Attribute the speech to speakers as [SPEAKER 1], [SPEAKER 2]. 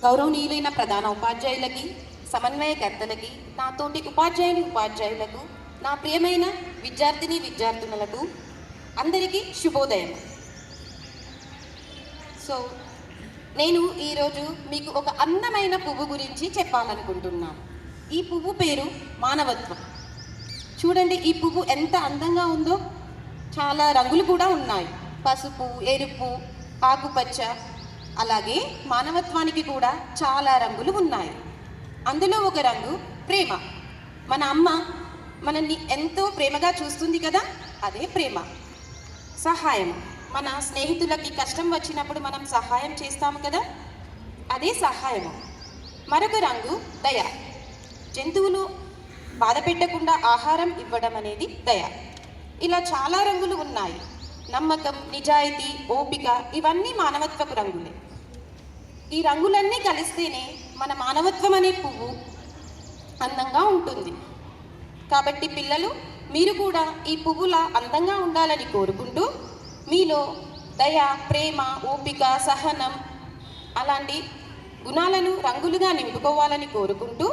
[SPEAKER 1] గౌరవనీయులైన ప్రధాన ఉపాధ్యాయులకి, సమన్వయకర్తలకి, నాతోటి ఉపాధ్యాయులకు, నా ప్రియమైన విద్యార్థులకు అందరికీ శుభోదయం. సో నేను ఈరోజు మీకు ఒక అందమైన పువ్వు గురించి చెప్పాలనుకుంటున్నాను. ఈ పువ్వు పేరు మానవత్వం. చూడండి, ఈ పువ్వు ఎంత అందంగా ఉందో. చాలా రంగులు కూడా ఉన్నాయి. పసుపు, ఎరుపు, ఆకుపచ్చ. అలాగే మానవత్వానికి కూడా చాలా రంగులు ఉన్నాయి. అందులో ఒక రంగు ప్రేమ. మన అమ్మ మనల్ని ఎంతో ప్రేమగా చూస్తుంది కదా, అదే ప్రేమ. సహాయం, మన స్నేహితులకి కష్టం వచ్చినప్పుడు మనం సహాయం చేస్తాము కదా, అదే సహాయము. మరొక రంగు దయ. జంతువులు బాధ పెట్టకుండా ఆహారం ఇవ్వడం అనేది దయ. ఇలా చాలా రంగులు ఉన్నాయి. నమ్మకం, నిజాయితీ, ఓపిక, ఇవన్నీ మానవత్వపు రంగులే. ఈ రంగులన్నీ కలిస్తేనే మన మానవత్వం అనే పువ్వు అందంగా ఉంటుంది. కాబట్టి పిల్లలు, మీరు కూడా ఈ పువ్వులా అందంగా ఉండాలని కోరుకుంటూ, మీలో దయ, ప్రేమ, ఓపిక, సహనం అలాంటి గుణాలను రంగులుగా నింపుకోవాలని కోరుకుంటూ